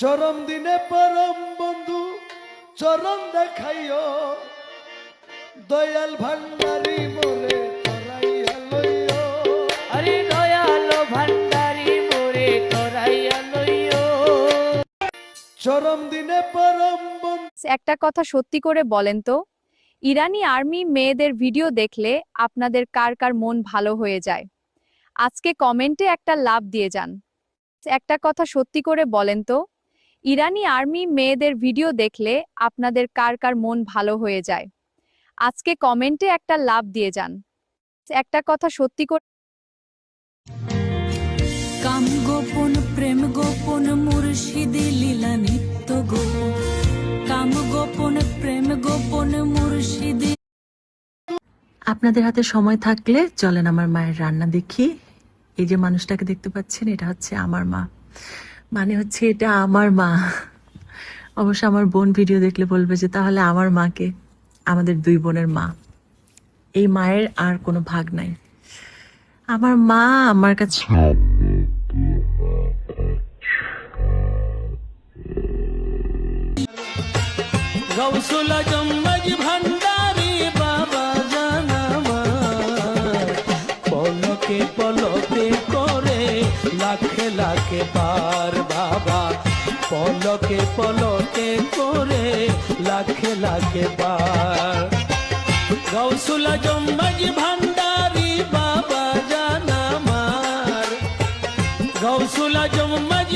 চরম দিনে পরম বন্ধু চরণ দেখাইও দয়াল ভান্ডারি মোরে তোরাইয়া লইও। আরে দয়াল ভান্ডারি মোরে তোরাইয়া লইও। চরম দিনে পরম বন্ধু। একটা কথা সত্যি করে বলেন তো, ইরানি আর্মি মেয়েদের ভিডিও দেখলে আপনাদের কার কার মন ভালো হয়ে যায়? আজকে কমেন্টে একটা লাভ দিয়ে যান। একটা কথা সত্যি করে বলেন তো, ইরানি আর্মি মেয়েদের ভিডিও দেখলে আপনাদের কার কার মন ভালো হয়ে যায়? আজকে কমেন্টে একটা লাভ দিয়ে যান। একটা কথা সত্যি করে কাম গোপন প্রেম গোপন মুর্শিদি লীলা নিত্য গোপন কাম গোপন প্রেম গোপন মুর্শিদি। আপনাদের হাতে সময় থাকলে চলেন আমার মায়ের রান্না দেখি। এই যে মানুষটাকে দেখতে পাচ্ছেন, এটা হচ্ছে আমার মা, মানে হচ্ছে এটা আমার মা। অবশ্য আমার বোন ভিডিও দেখলে বলবে যে তাহলে আমার মাকে, আমাদের দুই বোনের মা। এই মায়ের আর কোনো ভাগ নাই। আমার মা আমার কাছে গৌসুল আজম মাঝ ভান্ডারি বাবা জানামার পলকে পলকে করে লাখে লাখে পার বাবা পলকে পলকে করে লাখে লাখে পার। গৌসুল আজম মাঝ ভান্ডারি বাবা জানামার গৌসুল আজম মাঝ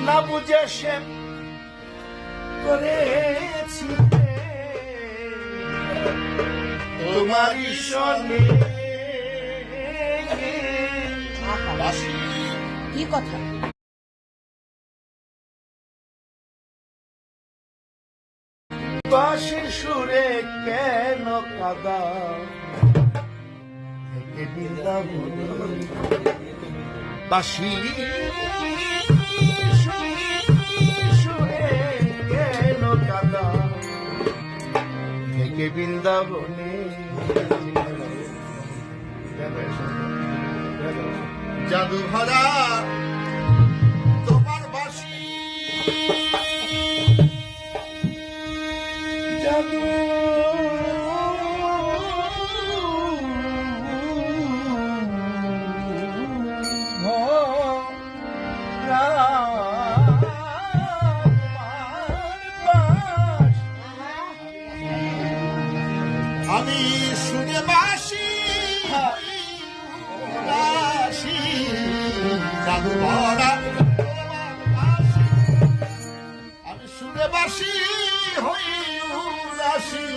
না বুঝে সে করেছি তোমারই সনে। কি কথা? বাঁশির সুরে কেন কাদা থেকে বৃন্দাবনে বাঁশি সুরে কেন কাদা থেকে বৃন্দাবনে জাদু ভরা তোমার বাঁশি জাদু আমি শুনে বাসি জাদু ভরা আমি শুনে বাসি হই উদাসী।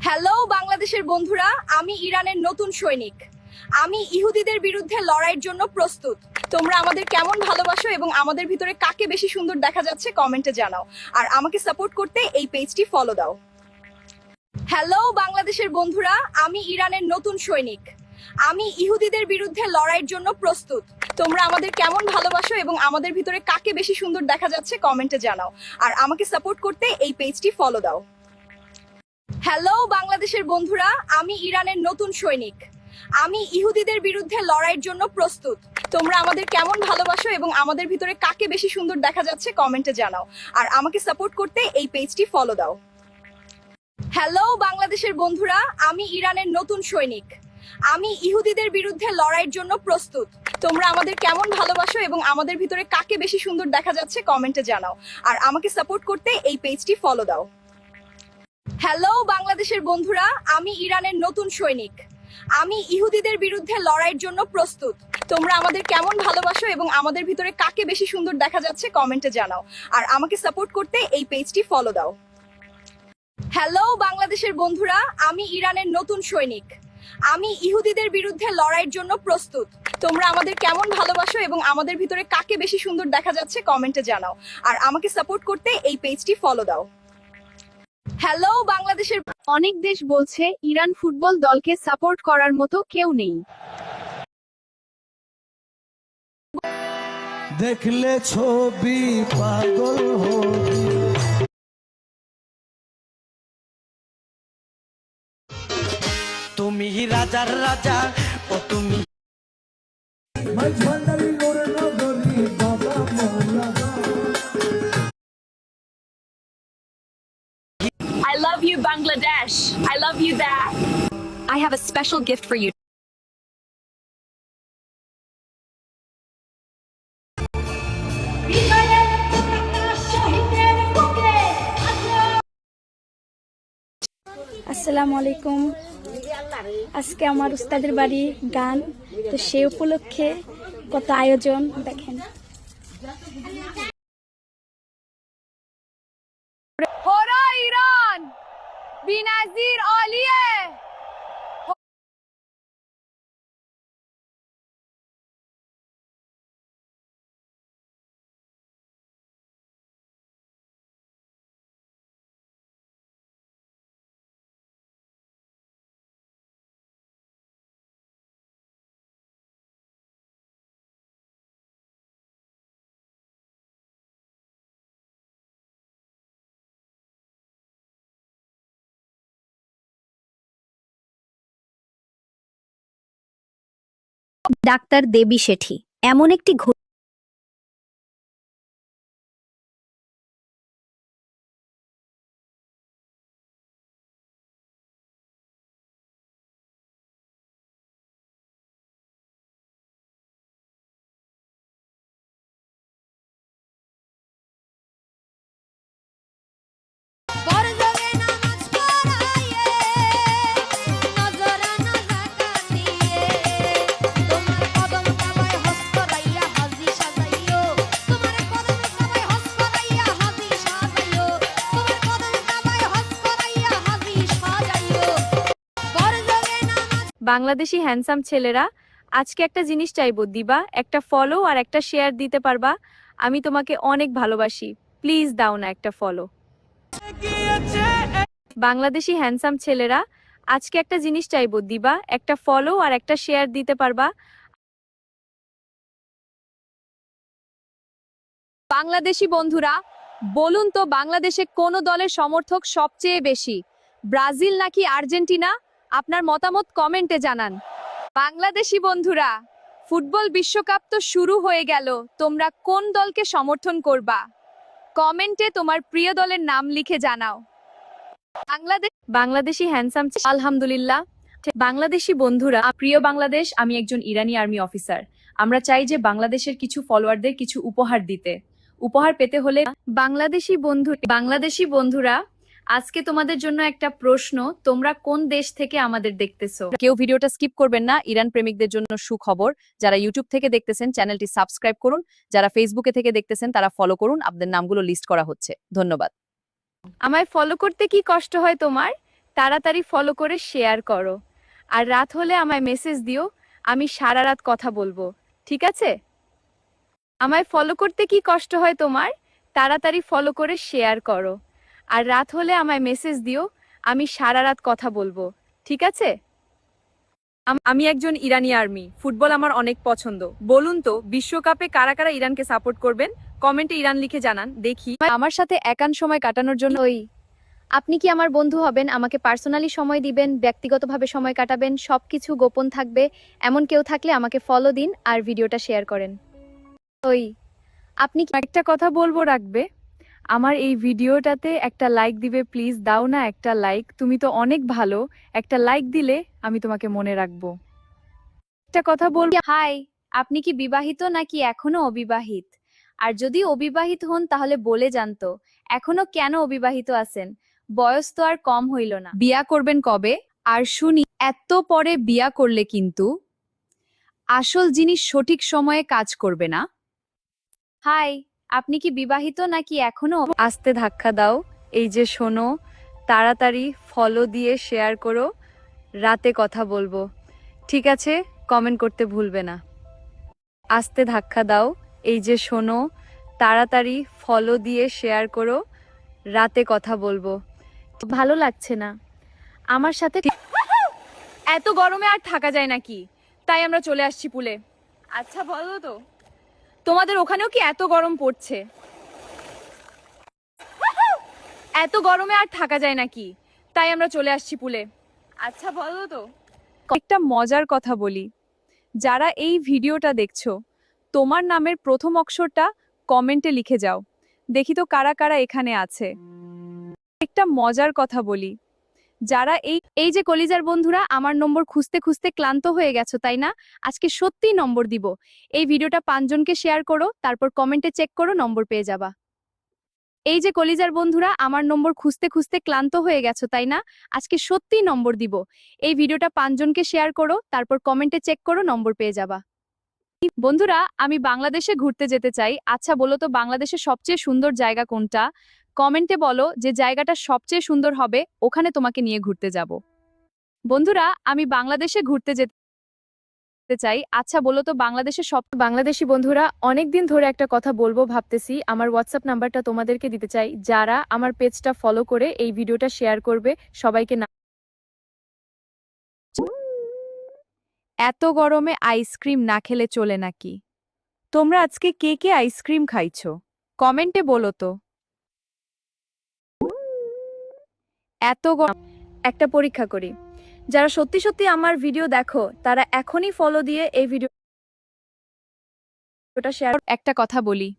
হ্যালো বাংলাদেশের বন্ধুরা, আমি ইরানের নতুন সৈনিক। আমি ইহুদিদের বিরুদ্ধে লড়াইয়ের জন্য প্রস্তুত। তোমরা আমাদের কেমন ভালোবাসো এবং আমাদের ভিতরে কাকে বেশি সুন্দর দেখা যাচ্ছে কমেন্টে জানাও। আর আমাকে সাপোর্ট করতে এই পেজটি ফলো দাও। হ্যালো বাংলাদেশের বন্ধুরা, আমি ইরানের নতুন সৈনিক। আমি ইহুদিদের বিরুদ্ধে লড়াইয়ের জন্য প্রস্তুত। তোমরা আমাদের কেমন ভালোবাসো এবং আমাদের ভিতরে কাকে বেশি সুন্দর দেখা যাচ্ছে কমেন্টে জানাও। আর আমাকে সাপোর্ট করতে এই পেজটি ফলো দাও। হ্যালো বাংলাদেশের বন্ধুরা, আমি ইরানের নতুন সৈনিক। আমি ইহুদিদের বিরুদ্ধে লড়াইয়ের জন্য প্রস্তুত। তোমরা আমাদের কেমন ভালোবাসো এবং আমাদের ভিতরে কাকে বেশি সুন্দর দেখা যাচ্ছে কমেন্টে জানাও। আর আমাকে সাপোর্ট করতে এই পেজটি ফলো দাও। হ্যালো বাংলাদেশের বন্ধুরা, আমি ইরানের নতুন সৈনিক। আমি ইহুদিদের বিরুদ্ধে লড়াইয়ের জন্য প্রস্তুত। তোমরা আমাদের কেমন ভালোবাসো এবং আমাদের ভিতরে কাকে বেশি সুন্দর দেখা যাচ্ছে কমেন্টে জানাও। আর আমাকে সাপোর্ট করতে এই পেজটি ফলো দাও। হ্যালো বাংলাদেশের বন্ধুরা, আমি ইরানের নতুন সৈনিক। আমি ইহুদিদের বিরুদ্ধে লড়াইয়ের জন্য প্রস্তুত। তোমরা আমাদের কেমন ভালোবাসো এবং আমাদের ভিতরে কাকে বেশি সুন্দর দেখা যাচ্ছে কমেন্টে জানাও। আর আমাকে সাপোর্ট করতে এই পেজটি ফলো দাও। হ্যালো বাংলাদেশের বন্ধুরা, আমি ইরানের নতুন সৈনিক। আমি ইহুদিদের বিরুদ্ধে লড়াইয়ের জন্য প্রস্তুত। তোমরা আমাদের কেমন ভালোবাসো এবং আমাদের ভিতরে কাকে বেশি সুন্দর দেখা যাচ্ছে কমেন্টে জানাও। আর আমাকে সাপোর্ট করতে এই পেজটি ফলো দাও। হ্যালো বাংলাদেশের অনেক দেশ বলছে ইরান ফুটবল দলকে সাপোর্ট করার মতো কেউ নেই। দেখলে ছবি পাগল হবি। তুমি রাজার রাজা ও তুমি I love you, Bangladesh. I love you back. I have a special gift for you. আসসালামু আলাইকুম। আজকে আমার উস্তাদের বাড়ি গান, তো সেই উপলক্ষে কত আয়োজন দেখেন। হোরা ইরান বিনাজির আলিয়ে। ডাক্তার দেবী শেঠী এমন একটি বাংলাদেশি হ্যান্ডসাম ছেলেরা, আজকে একটা জিনিস চাইবো, দিবা একটা ফলো আর একটা শেয়ার দিতে পারবা? আমি তোমাকে অনেক ভালোবাসি, প্লিজ দাও না একটা ফলো। বাংলাদেশি হ্যান্ডসাম ছেলেরা, আজকে একটা জিনিস চাইবো, দিবা একটা ফলো আর একটা শেয়ার দিতে পারবা? বাংলাদেশি বন্ধুরা, বলুন তো বাংলাদেশে কোন দলের সমর্থক সবচেয়ে বেশি, ব্রাজিল নাকি আর্জেন্টিনা? আপনার মতামত কমেন্টে জানান। বাংলাদেশি বন্ধুরা, ফুটবল বিশ্বকাপ তো শুরু হয়ে গেল, তোমরা কোন দলকে সমর্থন করবা? কমেন্টে তোমার প্রিয় দলের নাম লিখে জানাও। বাংলাদেশি হ্যান্ডসাম আলহামদুলিল্লাহ। বাংলাদেশি বন্ধুরা, প্রিয় বাংলাদেশ, আমি একজন ইরানি আর্মি অফিসার। আমরা চাই যে বাংলাদেশের কিছু ফলোয়ারদের কিছু উপহার দিতে। উপহার পেতে হলে বাংলাদেশি বন্ধুরা, আজকে তোমাদের জন্য একটা প্রশ্ন, তোমরা কোন দেশ থেকে আমাদের দেখতেছো? কেউ ভিডিওটা স্কিপ করবেন না। ইরান প্রেমিকদের জন্য সুখবর, যারা ইউটিউব থেকে দেখতেছেন চ্যানেলটি সাবস্ক্রাইব করুন, যারা ফেসবুকে থেকে দেখতেছেন তারা ফলো করুন, আপনাদের নামগুলো লিস্ট করা হচ্ছে। ধন্যবাদ। আমায় ফলো করতে কি কষ্ট হয় তোমার? তাড়াতাড়ি ফলো করে শেয়ার করো আর রাত হলে আমায় মেসেজ দিও, আমি সারা রাত কথা বলবো, ঠিক আছে? আমায় ফলো করতে কি কষ্ট হয় তোমার? তাড়াতাড়ি ফলো করে শেয়ার করো আর রাত হলে আমায় মেসেজ দিও, আমি সারা রাত কথা বলবো, ঠিক আছে? আমি একজন ইরানি আর্মি, ফুটবল আমার অনেক পছন্দ। বলুন তো বিশ্বকাপে কারা কারা ইরানকে সাপোর্ট করবেন? কমেন্টে ইরান লিখে জানান দেখি। আমার সাথে একান্ত সময় কাটানোর জন্য আপনি কি আমার বন্ধু হবেন, আমাকে পার্সোনালি সময় দিবেন, ব্যক্তিগতভাবে সময় কাটাবেন, সবকিছু গোপন থাকবে, এমন কেউ থাকলে আমাকে ফলো দিন আর ভিডিওটা শেয়ার করেন। আপনি কি একটা কথা বলবো, রাখবে? আমার এই ভিডিওটাতে একটা লাইক দিবে, প্লিজ দাও না একটা লাইক, তুমি তো অনেক ভালো, একটা লাইক দিলে আমি তোমাকে মনে রাখবো। একটা কথা বলবো, হাই, আপনি কি বিবাহিত নাকি এখনো অবিবাহিত? আর যদি অবিবাহিত হন তাহলে বলে যান তো, এখনো কেন অবিবাহিত আছেন? বয়স তো আর কম হইল না। বিয়া করবেন কবে? আর শুনি এত পরে বিয়া করলে কিন্তু আসল জিনিস সঠিক সময়ে কাজ করবে না। হাই, আপনি কি বিবাহিত নাকি এখনো? আস্তে ধাক্কা দাও, এই যে শোনো, তাড়াতাড়ি ফলো দিয়ে শেয়ার করো, রাতে কথা বলবো, ঠিক আছে? কমেন্ট করতে ভুলবে না। আস্তে ধাক্কা দাও, এই যে শোনো, তাড়াতাড়ি ফলো দিয়ে শেয়ার করো, রাতে কথা বলবো। ভালো লাগছে না আমার সাথে? এত গরমে আর থাকা যায় নাকি, তাই আমরা চলে আসছি পুলে। আচ্ছা বলো তো, তোমাদের ওখানেও কি এত গরম পড়ছে? এত গরমে আর থাকা যায় নাকি, তাই আমরা চলে আসছি পুলে। আচ্ছা বলো তো, একটা মজার কথা বলি, যারা এই ভিডিওটা দেখছো, তোমার নামের প্রথম অক্ষরটা কমেন্টে লিখে যাও, দেখি তো কারা কারা এখানে আছে। একটা মজার কথা বলি, যারা এই যে কলিজার বন্ধুরা, আমার নম্বর খুঁজতে খুঁজতে ক্লান্ত হয়ে গেছো তাই না? আজকে সত্যিই নম্বর দিব। এই ভিডিওটা 5 জনকে শেয়ার করো, তারপর কমেন্টে চেক করো, নম্বর পেয়ে যাবা। এই যে কলিজার বন্ধুরা, আমার নম্বর খুঁজতে খুঁজতে ক্লান্ত হয়ে গেছো তাই না? আজকে সত্যিই নম্বর দিব। এই ভিডিওটা 5 জনকে শেয়ার করো, তারপর কমেন্টে চেক করো, নম্বর পেয়ে যাবা। বন্ধুরা, আমি বাংলাদেশে ঘুরতে যেতে চাই। আচ্ছা বলো তো বাংলাদেশের সবচেয়ে সুন্দর জায়গা কোনটা? কমেন্টে বলো যে জায়গাটা সবচেয়ে সুন্দর হবে, ওখানে তোমাকে নিয়ে ঘুরতে যাব। বন্ধুরা, আমি বাংলাদেশে ঘুরতে যেতে চাই। আচ্ছা বলো তো বাংলাদেশের বাংলাদেশি বন্ধুরা, অনেকদিন ধরে একটা কথা বলবো ভাবতেছি, আমার হোয়াটসঅ্যাপ নাম্বারটা তোমাদেরকে দিতে চাই, যারা আমার পেজটা ফলো করে এই ভিডিওটা শেয়ার করবে সবাইকে। এত গরমে আইসক্রিম না খেলে চলে নাকি? তোমরা আজকে কে কে আইসক্রিম খাইছো? কমেন্টে বলো তো। এত গরম, একটা পরীক্ষা করি, যারা সত্যি সত্যি আমার ভিডিও দেখো তারা এখনই ফলো দিয়ে এই ভিডিওটা শেয়ার। একটা কথা বলি,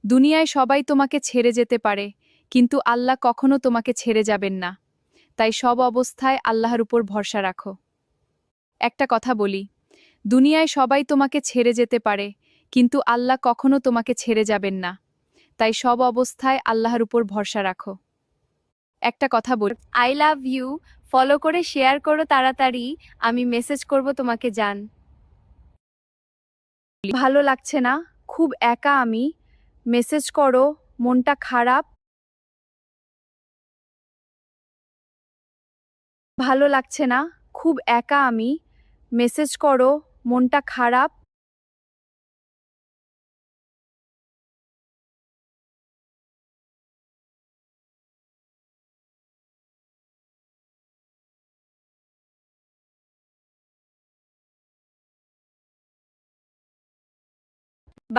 দুনিয়ায় সবাই তোমাকে ছেড়ে যেতে পারে, কিন্তু আল্লাহ কখনো তোমাকে ছেড়ে যাবেন না, তাই সব অবস্থায় আল্লাহর উপর ভরসা রাখো। একটা কথা বলি, দুনিয়ায় সবাই তোমাকে ছেড়ে যেতে পারে, কিন্তু আল্লাহ কখনো তোমাকে ছেড়ে যাবেন না, তাই সব অবস্থায় আল্লাহর উপর ভরসা রাখো। একটা কথা বল, আই লাভ ইউ, ফলো করে শেয়ার করো তাড়াতাড়ি, আমি মেসেজ করব তোমাকে জান। ভালো লাগছে না, খুব একা আমি, মেসেজ করো, মনটা খারাপ। ভালো লাগছে না, খুব একা আমি, মেসেজ করো, মনটা খারাপ।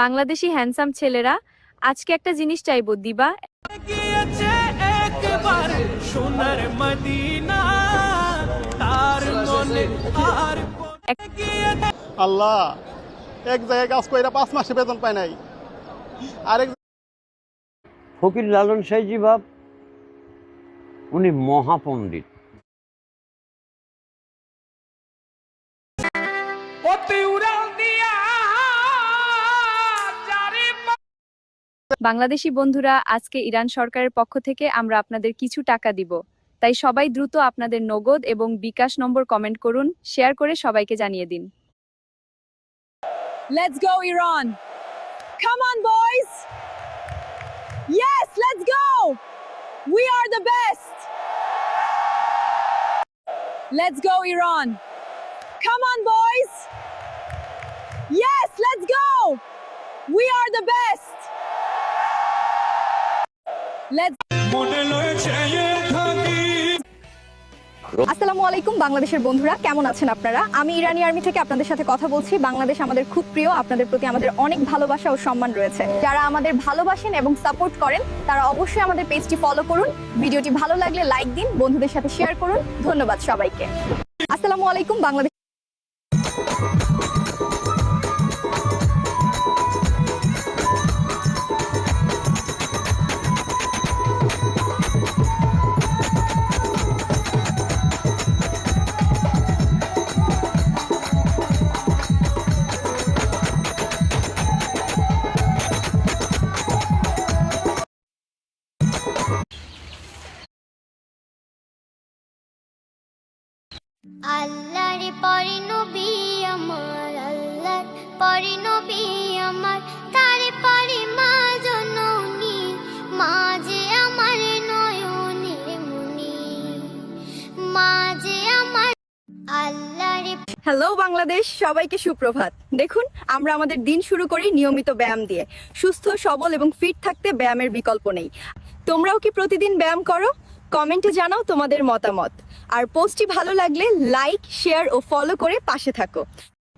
বাংলাদেশি হ্যান্ডসাম ছেলেরা, আজকে একটা জিনিস চাইবো, দিবা? আল্লাহ, এক জায়গায় কাজ কইরা 5 মাসে বেতন পায় নাই, আরেক ফকির লালন সাইজি বাপ, উনি মহাপণ্ডিত। বাংলাদেশি বন্ধুরা, আজকে ইরান সরকারের পক্ষ থেকে আমরা আপনাদের কিছু টাকা দিব, তাই সবাই দ্রুত আপনাদের নগদ এবং বিকাশ নম্বর কমেন্ট করুন, শেয়ার করে সবাইকে জানিয়ে দিন। Let's go Iran! Come on boys! Yes, let's go! We are the best! Let's go, Iran. Come on, boys. Yes, let's go. We are the best. Let's আসসালামু আলাইকুম বাংলাদেশের বন্ধুরা, কেমন আছেন আপনারা? আমি ইরানি আর্মি থেকে আপনাদের সাথে কথা বলছি। বাংলাদেশ আমাদের খুব প্রিয়, আপনাদের প্রতি আমাদের অনেক ভালোবাসা ও সম্মান রয়েছে। যারা আমাদের ভালোবাসেন এবং সাপোর্ট করেন তারা অবশ্যই আমাদের পেজটি ফলো করুন। ভিডিওটি ভালো লাগলে লাইক দিন, বন্ধুদের সাথে শেয়ার করুন। ধন্যবাদ সবাইকে। আসসালামু আলাইকুম বাংলাদেশ। আল্লাহর পরে নবী আমার, আল্লাহর পরে নবী আমার, তারে পরে মা জননী, মা যে আমার নয়নের মনি, মা যে আমার আল্লাহর। হ্যালো বাংলাদেশ, সবাইকে সুপ্রভাত। দেখুন, আমরা আমাদের দিন শুরু করি নিয়মিত ব্যায়াম দিয়ে। সুস্থ সবল এবং ফিট থাকতে ব্যায়ামের বিকল্প নেই। তোমরাও কি প্রতিদিন ব্যায়াম করো? কমেন্টে জানাও তোমাদের মতামত। আর পোস্টটি ভালো লাগলে লাইক, শেয়ার ও ফলো করে পাশে থাকো।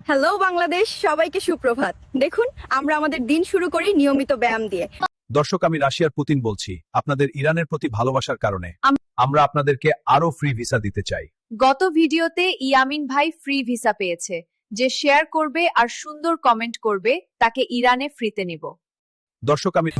হ্যালো বাংলাদেশ, সবাইকে সুপ্রভাত। দেখুন, আমরা আমাদের দিন শুরু করি নিয়মিত ব্যায়াম দিয়ে। দর্শক, আমি রাশিয়ার পুতিন বলছি। আপনাদের ইরানের প্রতি ভালোবাসার কারণে আমরা আপনাদেরকে আরো ফ্রি ভিসা দিতে চাই। গত ভিডিওতে ইয়ামিন ভাই ফ্রি ভিসা পেয়েছে। যে শেয়ার করবে আর সুন্দর কমেন্ট করবে তাকে ইরানে ফ্রিতে নিব। দর্শক, আমি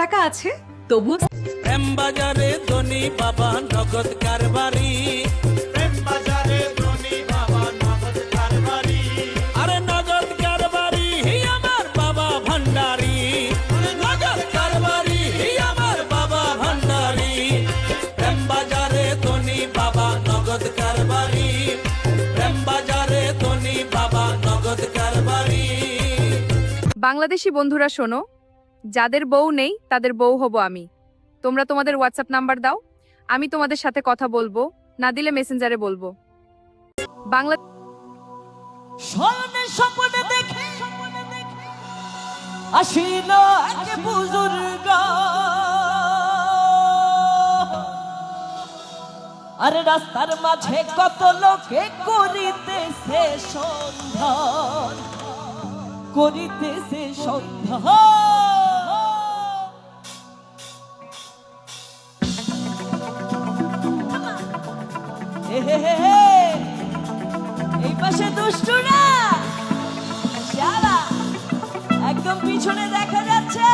টাকা আছে তবু প্রেম বাজারে ধনী বাবা নগদ কারবারি, প্রেম বাজারে ধনী বাবা নগদ কারবারি, আরে নগদ কারবারি হি আমার বাবা ভান্ডারি, নগদ কারবারি হি আমার বাবা ভান্ডারি, প্রেম বাজারে ধনী বাবা নগদ কারবারি, প্রেম বাজারে ধনী বাবা নগদ কারবারি। বাংলাদেশি বন্ধুরা শোনো, যাদের বউ নেই তাদের বউ হব আমি। তোমরা তোমাদের হোয়াটসঅ্যাপ নাম্বার দাও, আমি তোমাদের সাথে কথা বলবো, না দিলে মেসেঞ্জারে বলবো। বাংলা স্বপ্নে দেখে আসিল এক বুজুর্গ আরে রাস্তার মাঝে কত লোকে করিতেছে সন্ধান করিতেছে সন্ধান এই পাশে দুষ্টুরা শালা একদম পিছনে দেখা যাচ্ছে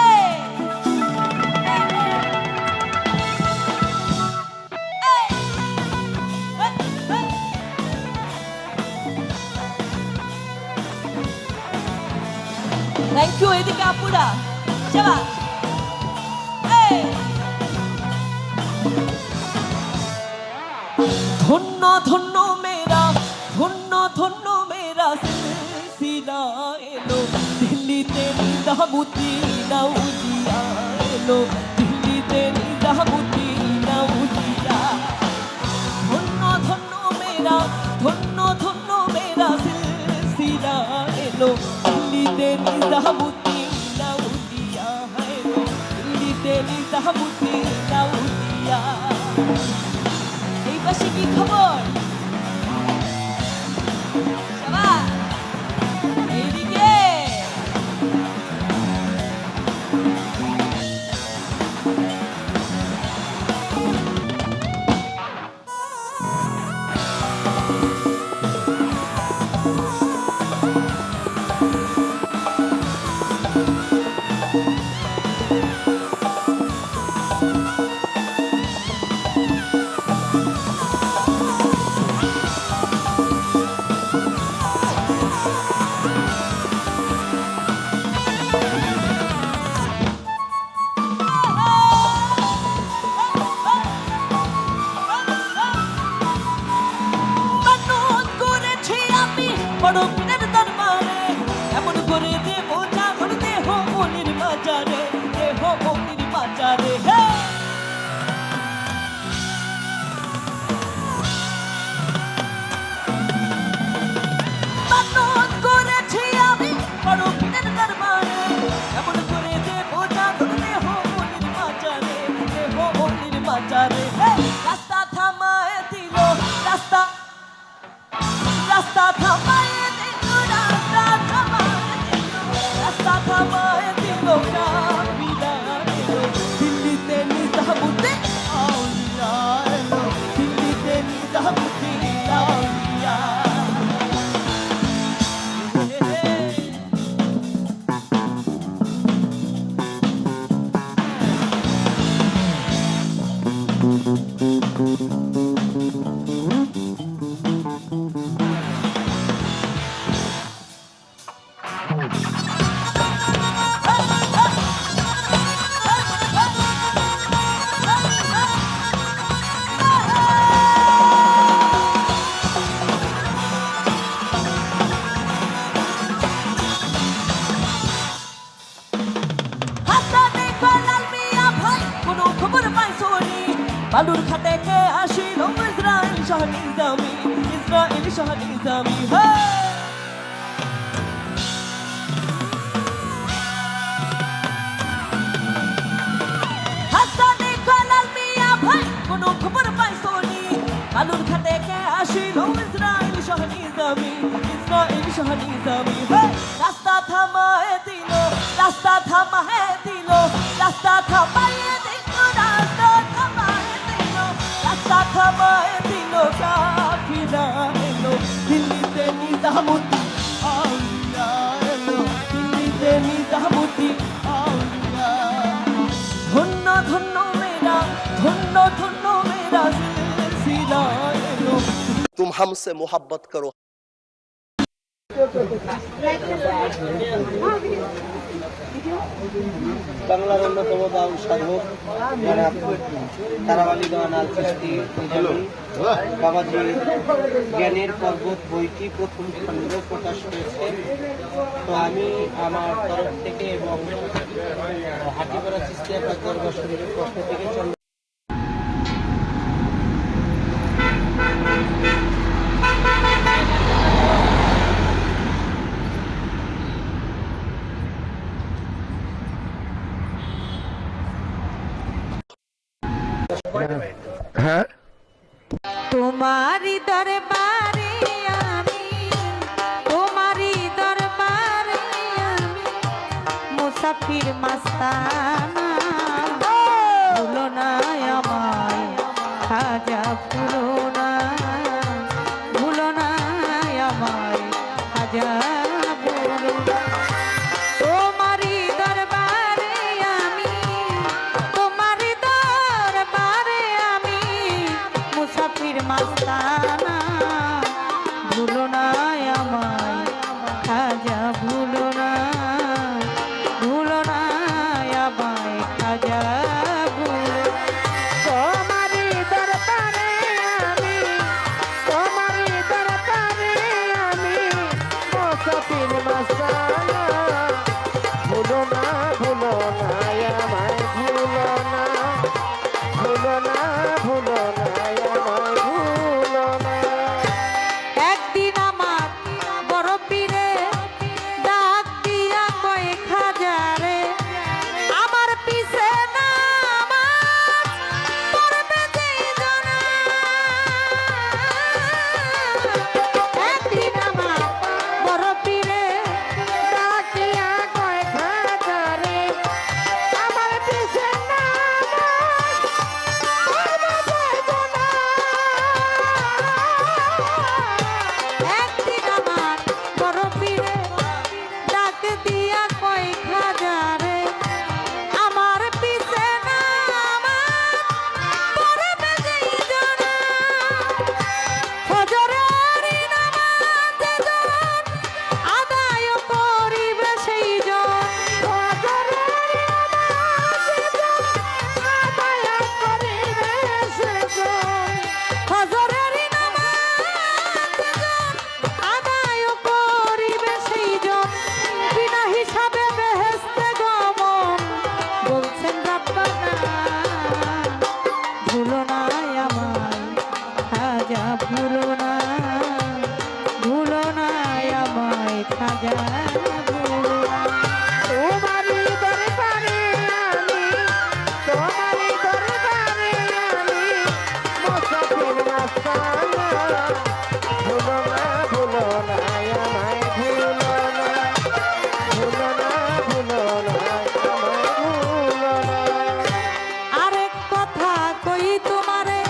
থ্যাংক ইউ এদিকে আপুরা শালা ধন্য ধন্য মেরা ধন্য ধন্য মেরা সিলসিলা এলো দিল্লিতে নিজামুদ্দি নাউজিয়া এলো দিল্লিতে নিজামুদ্দি নাউজিয়া ধন্য ধন্য মেরা সিলসিলা এলো দিল্লিতে নিজামুদ্দি নাউজিয়া এলো দিল্লিতে নিজামুদ্দি নাউজিয়া এই পাশে কি খবর শাবাশ এইদিকে বড় পীরের দরবারে এমন করে দেব জাগর দেহ মনির বাজারে দেহ মনির বাজারে মানত করেছি আমি বড় পীরের দরবারে এমন করে দেব জাগর দেহ মনির বাজারে দেহ মনির বাজারে রাস্তা থামায় দিল রাস্তা রাস্তা থামায় দিল্লিতে নিজামুদ্দি আউলিয়া এলো দিল্লিতে নিজামুদ্দি আউলিয়া বালুর খাতে কে আসিল ইসরায়েল শাহ নিজামি ইসরায়েল শাহ নিজামি হাসানে খালাল মিয়া ভাই কোনো খবর পাইছনি বালুর খাতে কে আসিল ইসরায়েল শাহ নিজামি ইসরায়েল শাহ নিজামি রাস্তা থামায় দিল রাস্তা থামায় দিল রাস্তা থামায় দিল রাস্তা থামায় রাস্তা থামায় দিল কাফিলা এলো দিল্লিতে নিজামুদ্দি আউলিয়া এলো দিল্লিতে নিজামুদ্দি আউলিয়া ধন্য ধন্য মেরা সিলসিলা এলো तुम हमसे मोहब्बत करो বাংলার অন্যতম বাউল সাধক তারাবালী দেওয়ান আল চিশতি বাবাজি জ্ঞানের পর্বত বইটি প্রথম খণ্ড প্রকাশ হয়েছে। তো আমি আমার তরফ থেকে এবং হাটিপাড়া চিস্তিয়া দরবার শরীফের পক্ষ থেকে মুসাফির মাস্তানা ভুলো না আমায় খাজা ভুলো না আমায় খাজা ভুলো না তোমারই দরবারে আমি মুসাফির মাস্তানা ভুলো না আমায় খাজা ভুলো না আমায় খাজা ভুলো তোমারই দরবারে আমি মুসাফির মাস্তানা ভুলো না আমায় ভুলো না আমায় ভুলো না একদিন আমার বড় পীরে ডাক দিয়া কয় খাজারে আমার পিছে নামাজ পড়বে যেই জনা একদিন আমার বড় পীরে ডাক দিয়া কয় খাজারে আমার পিছে নামাজ পড়বে যেই জনা একদিন আমার বড় পীরে ডাক দিয়া কয় খাজারে আমার পিছে নামাজ পড়বে যেই জনা ফজরের নামাজ জন আদায় করিবে সেই জন ফজরের নামাজ জন আদায় করিবে সেই জন ফজরের আদায় করিবে সেই জন বিনা হিসাবে বেহেশতে গমন বলছেন রাব্বানা ভুলো না আমায় খাজা ভুলো না আমায় খাজা ভুলো না তোমারই দরবারে আমি মুসাফির মাস্তানা ভুলো না আমায় ভুলো না আমায় ভুলো না আরেক কথা কই তোমারে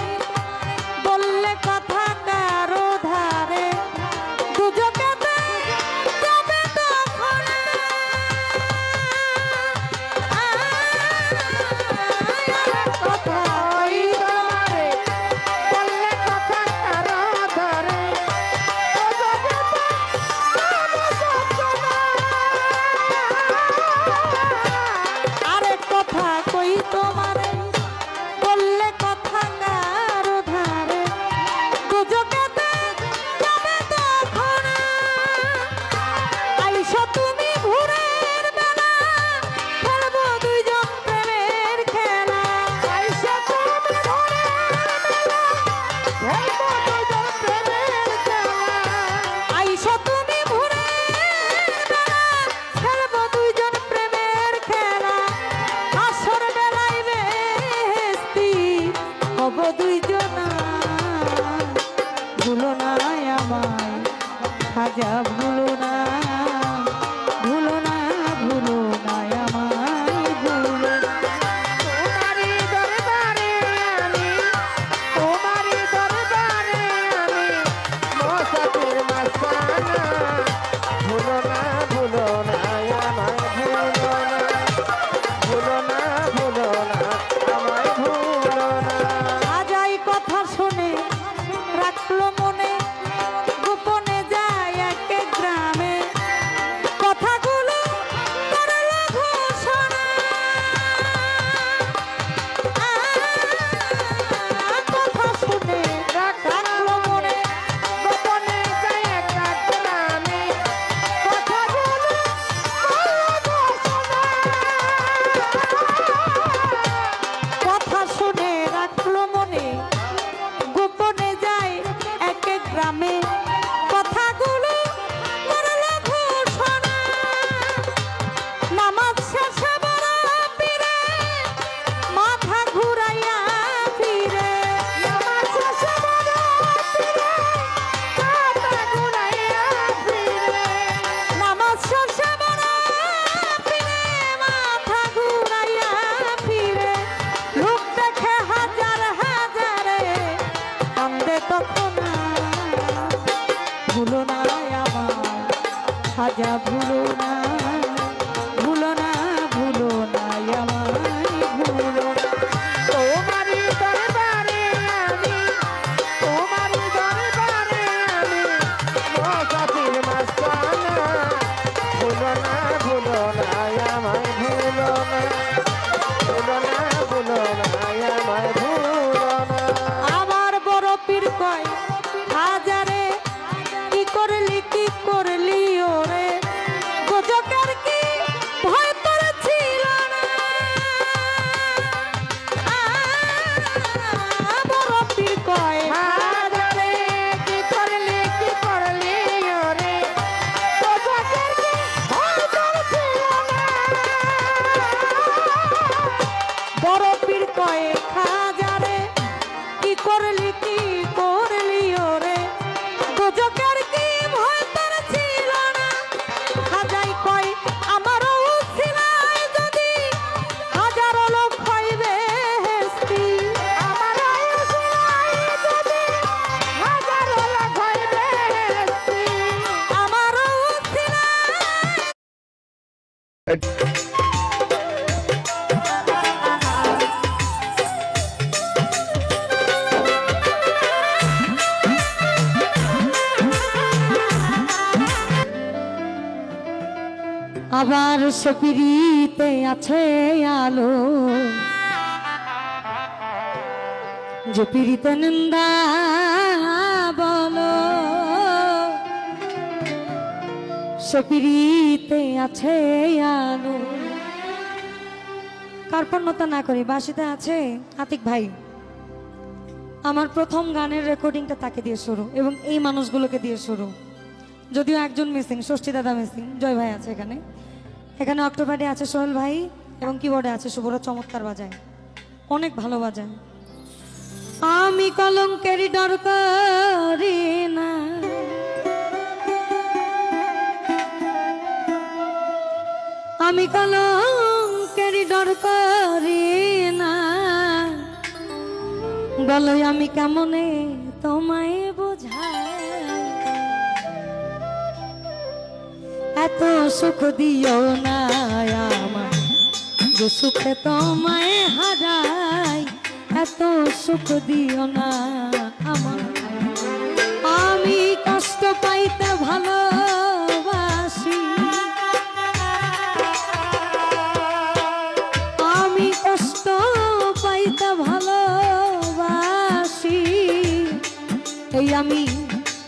বললে কথা কারো ধারে দুজকেতে যাবে তখন আরেক কথা কই তোমারে বললে কথা কারো ধারে আরেক কথা কই তোমারে বললে কথা কারো ধারে দুজকেতে যাবে তখন আইসো তুমি ভোরের বেলা খেলবো দুইজন প্রেমের খেলা আইসো তুমি ভোরের বেলা খেলবো দুইজন প্রেমের খেলা আইসো তুমি ভোরের বেলা খেলবো দুইজন প্রেমের খেলা আসর বেলায় বেহেশতি হব দুইজনা ভুলো না আমায় খাজা ভুলো না আমায় ভুলো না তোমারই দরবারে আমি মুসাফির মাস্তানা ভুলো না আমায় ভুলো না আমায় ভুলো না আজাই কথা শুনে রাখলো মনে গোপনে যায় এক রাজা ভুলো না ভুলো না ভুলো না আমায় ভুলো না তোমারই দরবারে আমি তোমারই দরবারে আমি মুসাফির মাস্তানা ভুলো না আমায় ভুলো না ভুলো না আমায় ভুলো না আমার বড় পীর কয় হাজারে কি করলি ওরে গোজকার কি ভয় তোর ছিল না বড় পীর কয় হাজারে কি করলি ওরে গোজকার কি ভয় তোর ছিল না বড় পীর কয় হাজারে কি করলি ওরে গোজকার কি ভয় তোর ছিল না হাজাই কয় আমারও উছিলাই যদি হাজারো লোক হইবে হেস্তি আমারও উছিলাই যদি হাজারো লোক হইবে হেস্তি আমারও উছিলাই আবার সপিরিতে আছে আলো যে পিরিতে নিন্দা বলো সপিরিতে আছে আলো কার্পণ্যতা না করি বাসিতে আছে আতিক ভাই আমার প্রথম গানের রেকর্ডিংটা তাকে দিয়ে শুরু এবং এই মানুষগুলোকে দিয়ে শুরু যদিও একজন মিসিং ষষ্ঠী দাদা মিসিং জয় ভাই আছে এখানে অক্টোপারে আছে সোহেল ভাই এবং কিবোর্ডে আছে শুভরা চমৎকার বাজায় অনেক ভালো বাজায় আমি কলঙ্কেরই ডর করি না আমি কলঙ্কেরই ডর করি না বলো আমি কেমনে তোমায় বোঝাই এত সুখ দিও না আমার যে সুখে তোমায় হারাই এত সুখ দিও না আমার আমি কষ্ট পাইতে ভালোবাসি আমি কষ্ট পাইতে ভালোবাসি এই আমি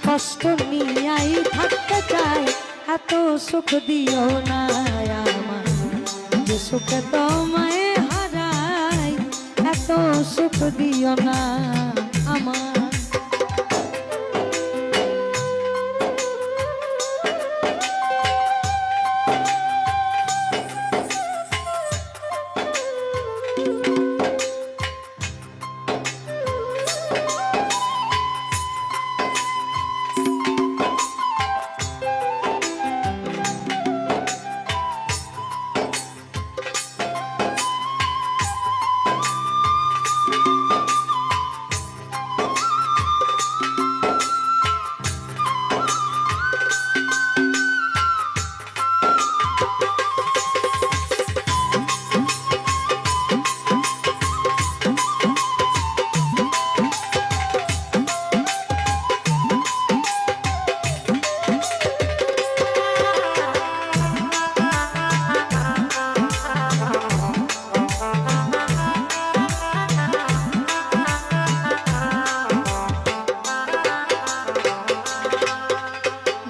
কষ্ট নিয়াই থাকতে চাই এত সুখ দিও না আমার যে সুখে তোমায় হারাই এত সুখ দিও না আমার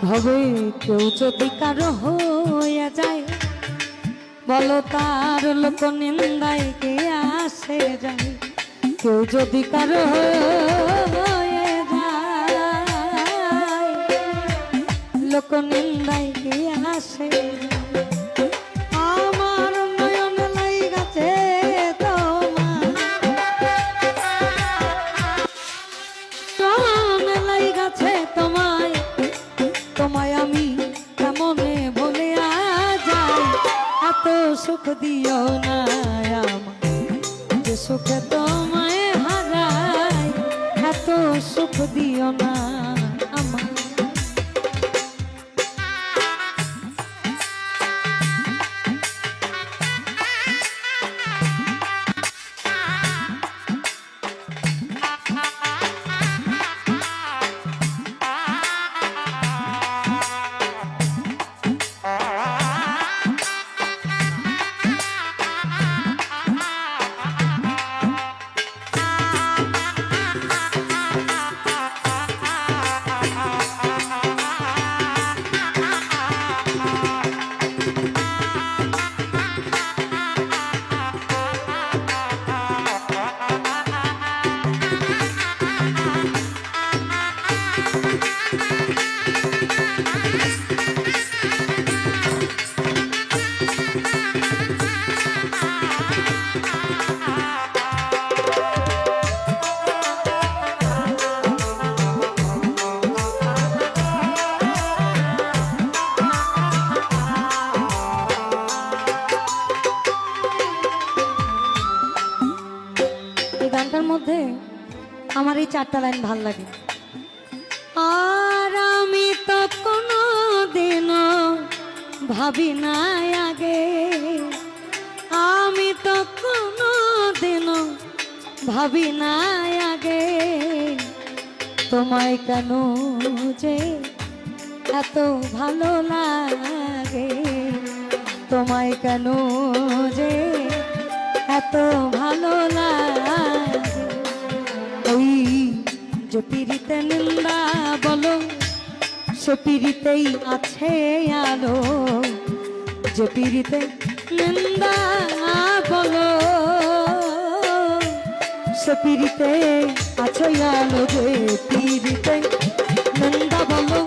হবে কেউ যদি কারো হয়ে যায় বলো তার লোক নিন্দায় কে আসে যায় কেউ যদি কারো হয়ে যায় লোক নিন্দায় কে আসে আমার নয়ন লাইগাছে তোমার লাইগাছে তোমায় তোমায় আমি কেমনে বলে যাই এত সুখ দিও না আমার যে সুখে তোমায় হারাই এত সুখ দিও না আমার মধ্যে আমার এই 4টা লাইন ভাল লাগে। আর আমি তো কোনো দিনও ভাবি নাই আগে, আমি তো কোনো দিনও ভাবি নাই আগে, তোমায় কেন যে এত ভালো লাগে, তোমায় কেন যে এত ভালো লাগে। ওই যে পিরিতে নিন্দা বলো সে পিরিতেই আছে আলো, যে পিরিতে নিন্দা বলো সে পিরিতে আছে আলো, যে পিরিতে নিন্দা বলো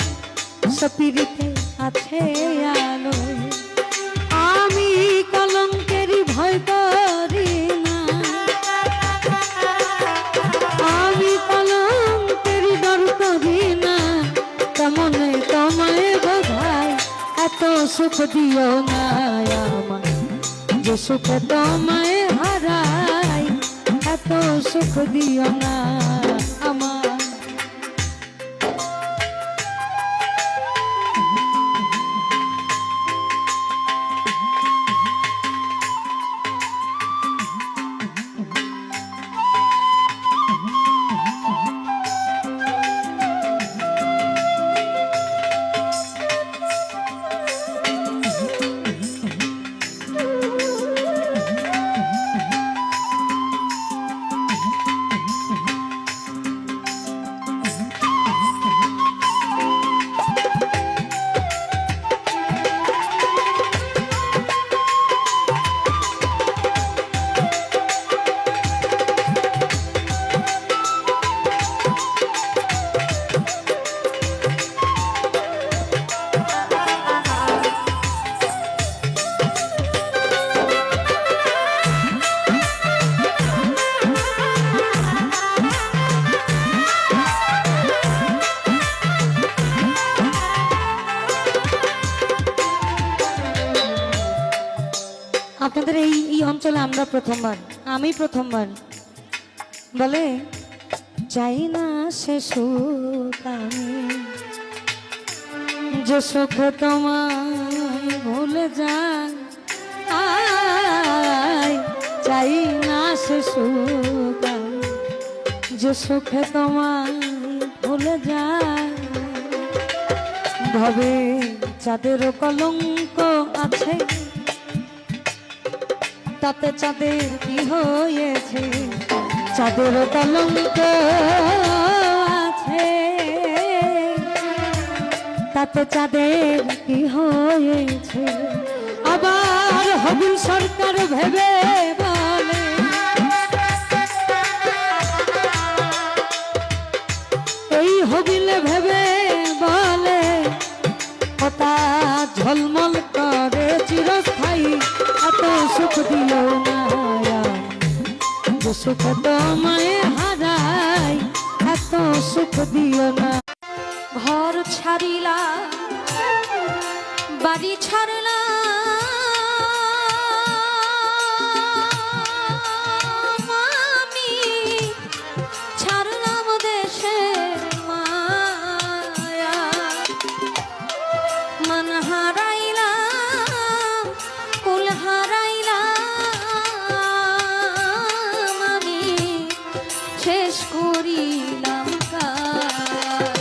সে পিরিতে আছে আলো। আমি কলঙ্কেরই ভয় করি না, আমি কলঙ্কেরই ডর করি না, তেমনে তোমায় বোঝাই এত সুখ দিও না আমায়, যে সুখে তোমায় হারাই এত সুখ দিও না আমায়। আপনাদের এই অঞ্চলে আমরা প্রথমবার, আমি প্রথমবার, বলে চাই না সে সুখ আমি, যে সুখ তোমায় ভুলে যায়, চাই না সে সুখ আমি, যে সুখে তোমায় ভুলে যায়। ভবে চাঁদেরও কলঙ্ক আছে, তাতে চাঁদের কি হয়েছে, চাঁদের কলঙ্ক আছে, তাতে চাঁদের কি হয়েছে। আবার হবিল সরকার ভেবে বলে, এই হবিলে ভেবে বলে কথা ঝলমল করে চিরস্থায়ী, এত সুখ দিল না যে সুখ তোমায় হারাই এত সুখ দিও না। ঘর ছাড়িলা বাড়ি ছাড়লা, আমি ছাড়লাম দেশের মায়া, মন হারাইলাম কুল হারাইলাম, আমি শেষ করিলাম কাজ।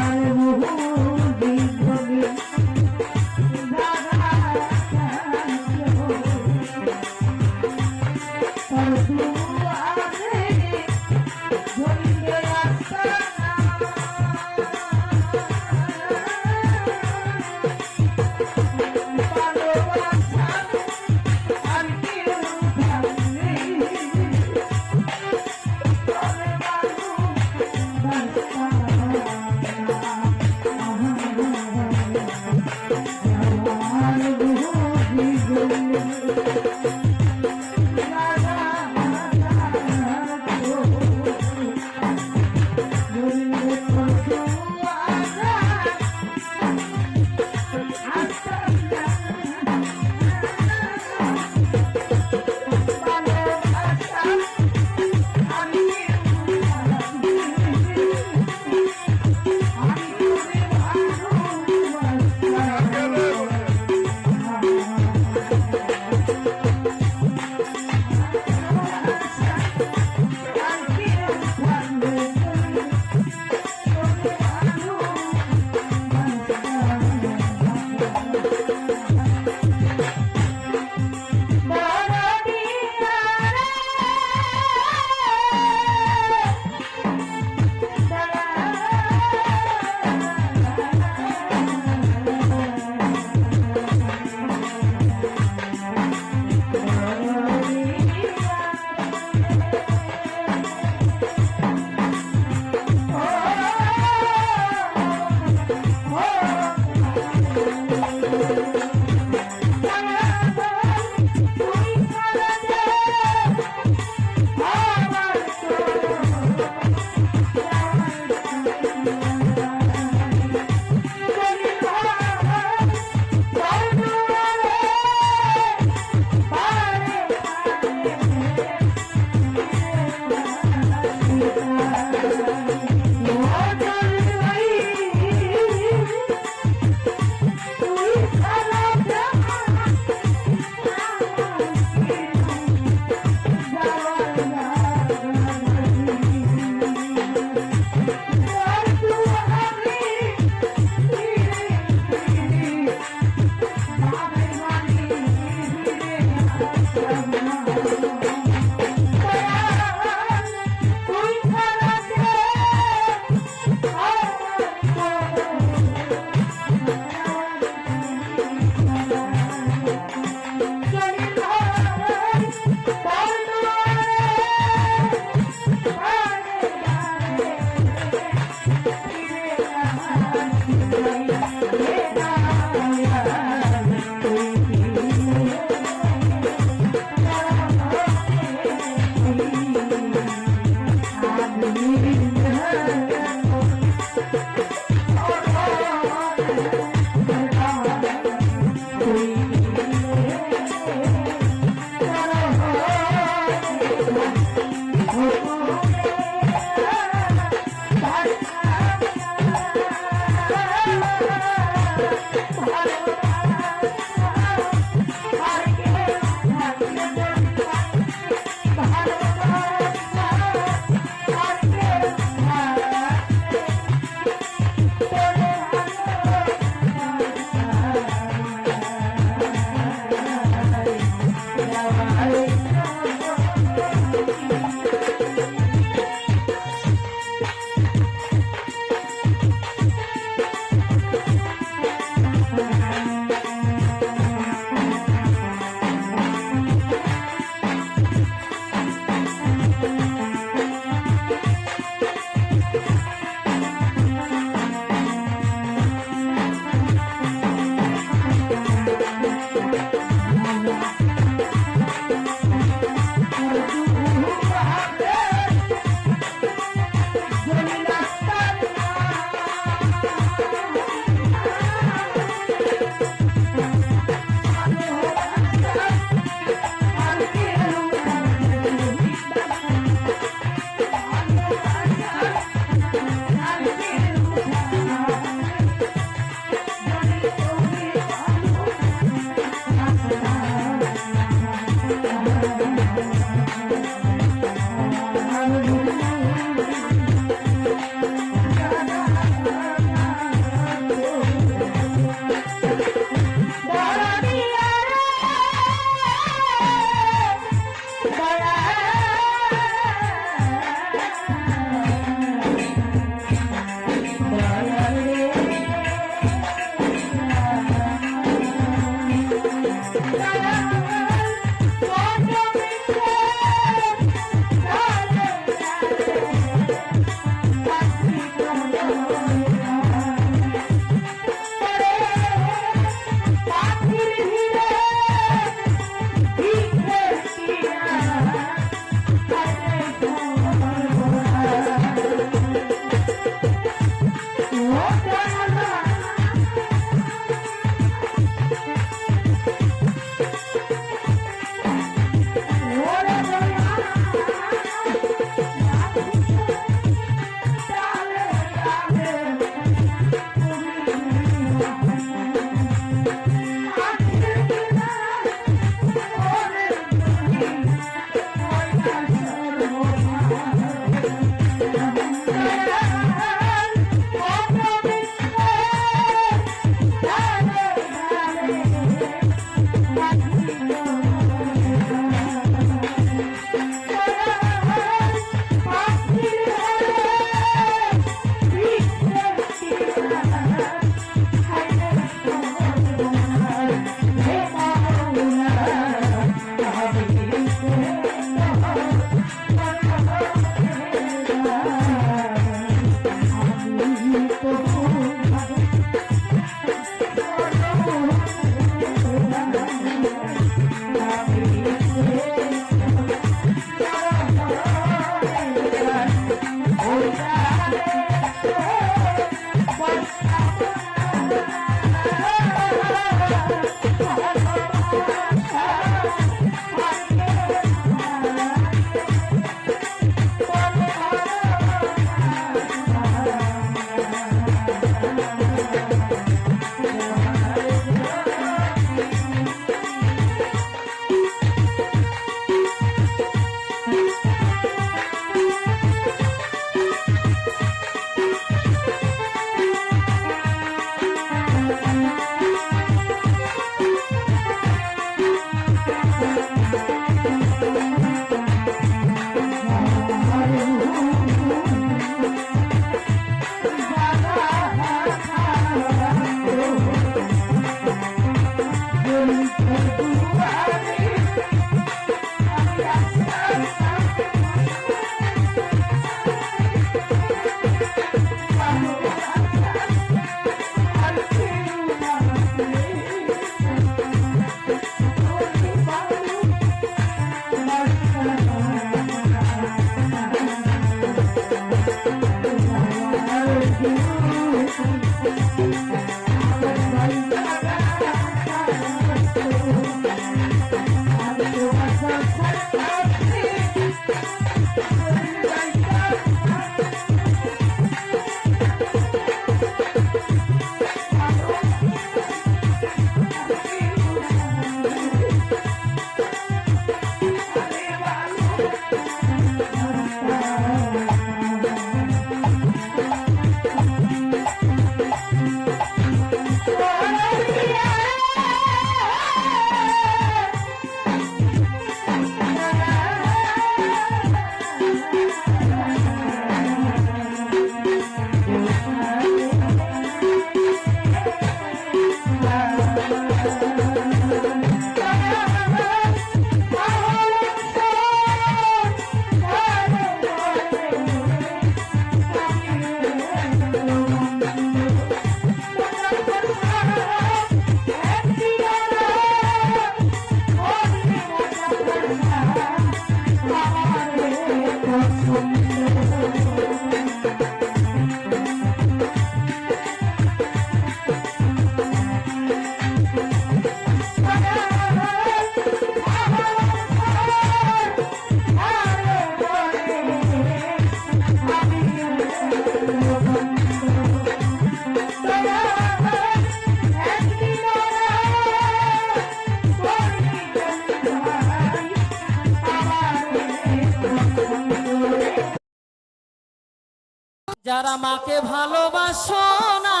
যারা মাকে ভালোবাসো না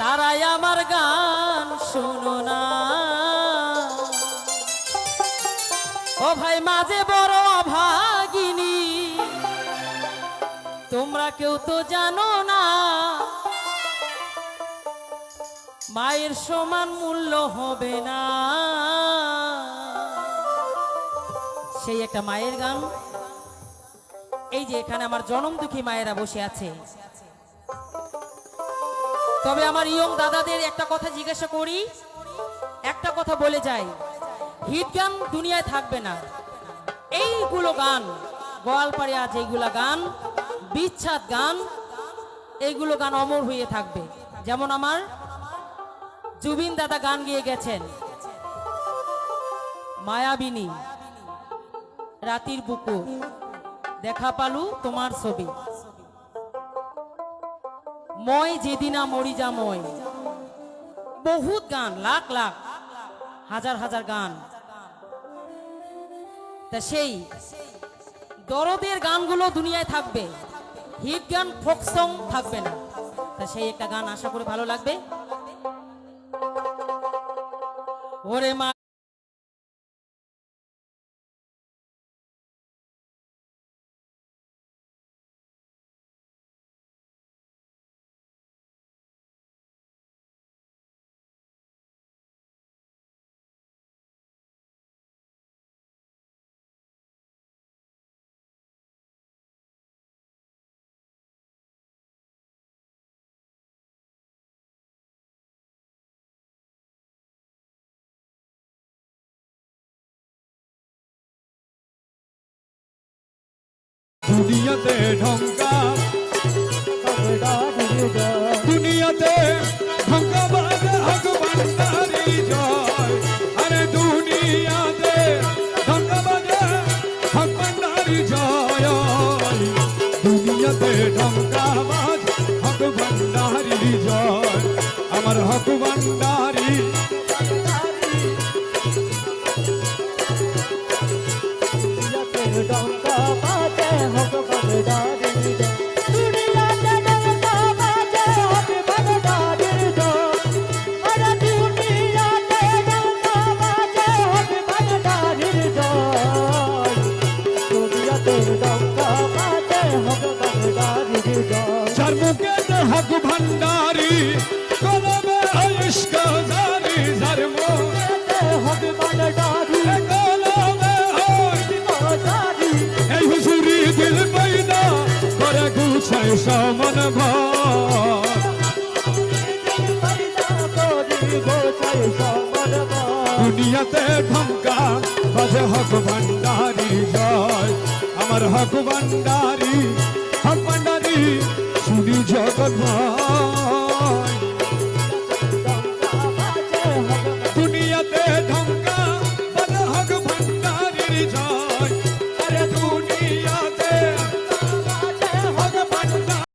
তারাই আমার গান শোনো না। ও ভাই মাঝে বড় অভাগিনী তোমার তোমরা কেউ তো জানো না মায়ের সমান মূল্য হবে না। সেই একটা মায়ের গান। এই যে এখানে আমার জনম দুঃখী মায়েরা বসে আছে, তবে আমার ইয়ং দাদাদের একটা কথা জিজ্ঞাসা করি, একটা কথা বলে যাই, হিট গান দুনিয়ায় থাকবে না। এইগুলো গান গোয়ালপাড়িয়া যেগুলা গান, বিচ্ছাদ গান, এইগুলো গান অমর হয়ে থাকবে। যেমন আমার জুবিন দাদা গান গিয়ে গেছেন, মায়াবিনী রাতির বুকু দেখা পালু তোমার ছবি, মই যেদিনা মরি যা মই, বহুত গান, লাখ লাখ হাজার হাজার গান। তা সেই দরদের গানগুলো দুনিয়ায় থাকবে, হিট গান ফোক সং থাকবে না। তা সেই একটা গান আশা করি ভালো লাগবে। ওরে মা দুনিয়াতে ঢঙ্কা দুনিয়াতে ঢঙ্কা বাজে হক ভান্ডারি জয়, আরে দুনিয়াতে ঢঙ্কা বাজে হক ভান্ডারি জয়, দুনিয়াতে ঢঙ্কা বাজে হক ভান্ডারি জয়, আমার হক ভান্ডারি। চার মুখে হক ভান্ডারি কলমে ইশক জারি, চার মুখে হক ভান্ডারি কলমে জারি, এই হুজুরি দিল পয়দা করে গুছায় সমান ভার, দুনিয়াতে ঢঙ্কা বাজে হক ভান্ডারি জয়, আমার হক ভান্ডারি, হক ভান্ডারি শুনি জগৎ।